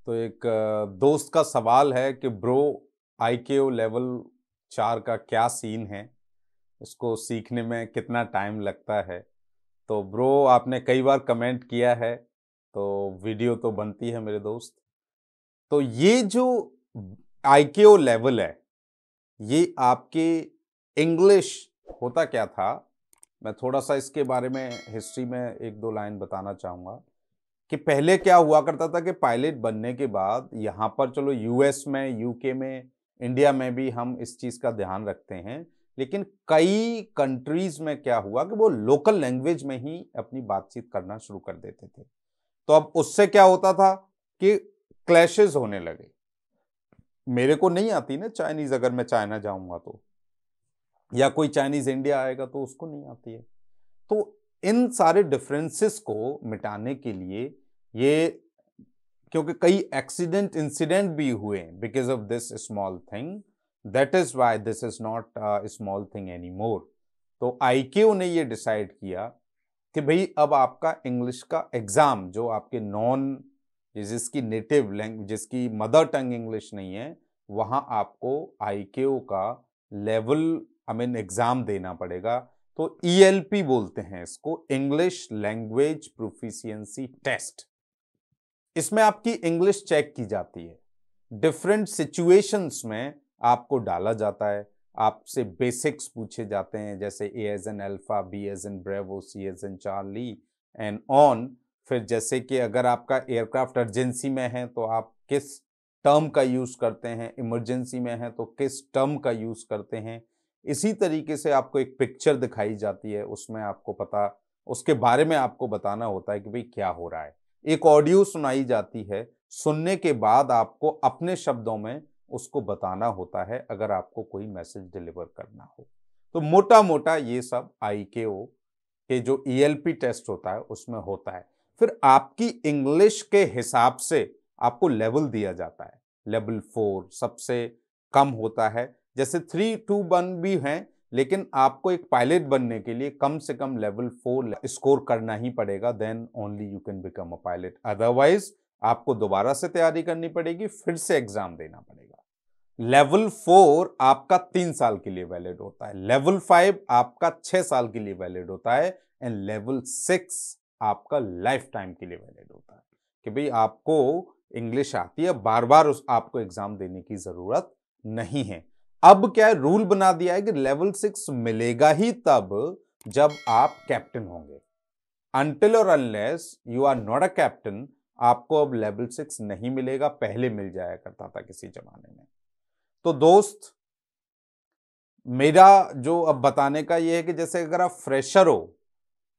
तो एक दोस्त का सवाल है कि ब्रो आईक्यू लेवल 4 का क्या सीन है, इसको सीखने में कितना टाइम लगता है। तो ब्रो आपने कई बार कमेंट किया है तो वीडियो तो बनती है मेरे दोस्त। तो ये जो आईक्यू लेवल है ये आपके इंग्लिश होता क्या था, मैं थोड़ा सा इसके बारे में हिस्ट्री में एक दो लाइन बताना चाहूँगा कि पहले क्या हुआ करता था कि पायलट बनने के बाद यहाँ पर चलो यूएस में, यूके में, इंडिया में भी हम इस चीज़ का ध्यान रखते हैं, लेकिन कई कंट्रीज में क्या हुआ कि वो लोकल लैंग्वेज में ही अपनी बातचीत करना शुरू कर देते थे। तो अब उससे क्या होता था कि क्लैशेस होने लगे। मेरे को नहीं आती ना चाइनीज, अगर मैं चाइना जाऊंगा तो, या कोई चाइनीज इंडिया आएगा तो उसको नहीं आती है। तो इन सारे डिफरेंसेस को मिटाने के लिए ये, क्योंकि कई एक्सीडेंट इंसिडेंट भी हुए because of this small thing, that is why this is not small thing any more. तो आईक्यू ने ये डिसाइड किया कि भाई अब आपका इंग्लिश का एग्जाम जो आपके नॉन, जिसकी नेटिव लैंग्वेज, जिसकी मदर टंग इंग्लिश नहीं है, वहां आपको आईक्यू का लेवल एग्जाम देना पड़ेगा। तो ईएलपी बोलते हैं इसको, इंग्लिश लैंग्वेज प्रोफिशिएंसी टेस्ट। इसमें आपकी इंग्लिश चेक की जाती है, डिफरेंट सिचुएशंस में आपको डाला जाता है, आपसे बेसिक्स पूछे जाते हैं, जैसे A as an alpha, B as an bravo, C as an Charlie and on. फिर जैसे कि अगर आपका एयरक्राफ्ट अर्जेंसी में है तो आप किस टर्म का यूज करते हैं, इमरजेंसी में है तो किस टर्म का यूज करते हैं। इसी तरीके से आपको एक पिक्चर दिखाई जाती है, उसमें आपको पता, उसके बारे में आपको बताना होता है कि भाई क्या हो रहा है। एक ऑडियो सुनाई जाती है, सुनने के बाद आपको अपने शब्दों में उसको बताना होता है अगर आपको कोई मैसेज डिलीवर करना हो। तो मोटा मोटा ये सब आईक्यू के जो ईएलपी टेस्ट होता है उसमें होता है। फिर आपकी इंग्लिश के हिसाब से आपको लेवल दिया जाता है। लेवल 4 सबसे कम होता है, जैसे 3, 2, 1 भी हैं, लेकिन आपको एक पायलट बनने के लिए कम से कम लेवल 4 स्कोर करना ही पड़ेगा, then only you can become a pilot. Otherwise आपको दोबारा से तैयारी करनी पड़ेगी, फिर से एग्जाम देना पड़ेगा। लेवल 4 आपका 3 साल के लिए वैलिड होता है, लेवल 5 आपका 6 साल के लिए वैलिड होता है, एंड लेवल 6 आपका लाइफ टाइम के लिए वैलिड होता है कि भाई आपको इंग्लिश आती है, बार बार उस आपको एग्जाम देने की जरूरत नहीं है। अब क्या है, रूल बना दिया है कि लेवल 6 मिलेगा ही तब जब आप कैप्टन होंगे। अनटिल और unless you are not a captain, आपको अब लेवल 6 नहीं मिलेगा, पहले मिल जाया करता था किसी जमाने में। तो दोस्त, मेरा जो अब बताने का ये है कि जैसे अगर आप फ्रेशर हो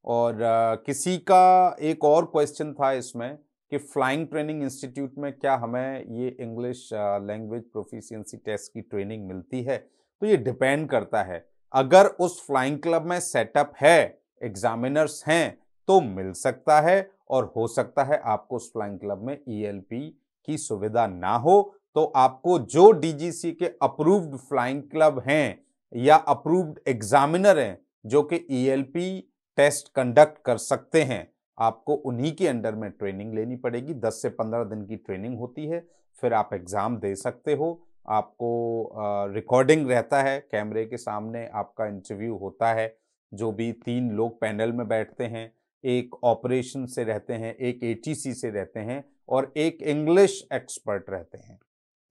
और किसी का एक और क्वेश्चन था इसमें कि फ्लाइंग ट्रेनिंग इंस्टीट्यूट में क्या हमें ये इंग्लिश लैंग्वेज प्रोफिशिएंसी टेस्ट की ट्रेनिंग मिलती है। तो ये डिपेंड करता है, अगर उस फ्लाइंग क्लब में सेटअप है, एग्जामिनर्स हैं, तो मिल सकता है, और हो सकता है आपको उस फ्लाइंग क्लब में ईएलपी की सुविधा ना हो। तो आपको जो डीजीसी के अप्रूव्ड फ्लाइंग क्लब हैं या अप्रूव्ड एग्जामिनर हैं जो कि ईएलपी टेस्ट कंडक्ट कर सकते हैं, आपको उन्हीं के अंडर में ट्रेनिंग लेनी पड़ेगी। 10 से 15 दिन की ट्रेनिंग होती है, फिर आप एग्जाम दे सकते हो। आपको रिकॉर्डिंग रहता है, कैमरे के सामने आपका इंटरव्यू होता है। जो भी 3 लोग पैनल में बैठते हैं, एक ऑपरेशन से रहते हैं, एक एटीसी से रहते हैं, और एक इंग्लिश एक्सपर्ट रहते हैं।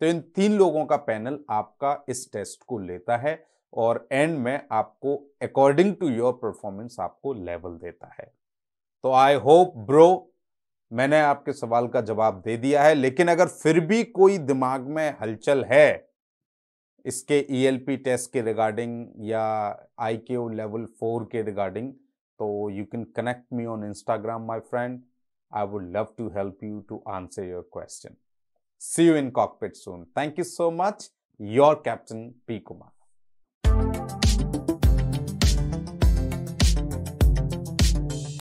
तो इन 3 लोगों का पैनल आपका इस टेस्ट को लेता है और एंड में आपको अकॉर्डिंग टू योर परफॉर्मेंस आपको लेवल देता है। तो आई होप ब्रो मैंने आपके सवाल का जवाब दे दिया है, लेकिन अगर फिर भी कोई दिमाग में हलचल है इसके ईएलपी टेस्ट के रिगार्डिंग या आईक्यू लेवल 4 के रिगार्डिंग, तो you can connect me on Instagram my friend. I would love to help you to answer your question. See you in cockpit soon. Thank you so much. Your Captain P. Kumar.